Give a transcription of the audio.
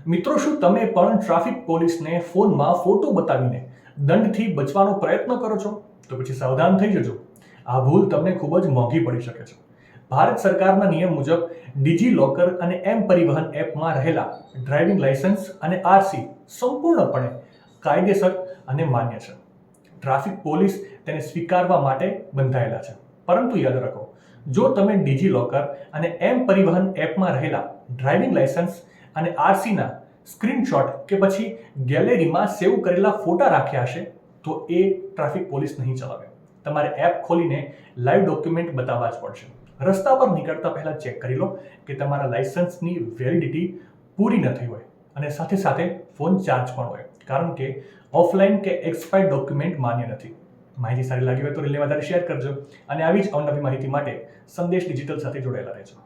મિત્રો, શું તમે પણ ટ્રાફિક પોલીસને ફોનમાં ફોટો બતાવીને દંડથી બચવાનો પ્રયત્ન કરો છો? તો પછી સાવધાન થઈ જજો. આ ભૂલ તમને ખૂબ જ મોંઘી પડી શકે છે. ભારત સરકારના નિયમ મુજબ ડિજી લોકર અને એમ પરિવહન એપમાં રહેલા ડ્રાઇવિંગ લાયસન્સ અને આરસી સંપૂર્ણપણે કાયદેસર અને માન્ય છે. ટ્રાફિક પોલીસ તેને સ્વીકારવા માટે બંધાયેલા છે. પરંતુ યાદ રાખો, જો તમે ડિજી લોકર અને એમ પરિવહન એપમાં રહેલા ડ્રાઇવિંગ લાયસન્સ અને આરસીના સ્ક્રીનશોટ કે પછી ગેલેરીમાં સેવ કરેલા ફોટા રાખ્યા હશે તો એ ટ્રાફિક પોલીસ નહીં ચલાવે. તમારે એપ ખોલીને લાઈવ ડોક્યુમેન્ટ બતાવવા જ પડશે. રસ્તા પર નીકળતા પહેલા ચેક કરી લો કે તમારા લાયસન્સની વેલિડિટી પૂરી ન થઈ હોય અને સાથે સાથે ફોન ચાર્જ પણ હોય, કારણ કે ઓફલાઈન કે એક્સપાયર્ડ ડોક્યુમેન્ટ માન્ય નથી. માહિતી સારી લાગી હોય તો રીલને વધારે શેર કરજો અને આવી જ અવનવી માહિતી માટે સંદેશ ડિજિટલ સાથે જોડાયેલા રહેજો.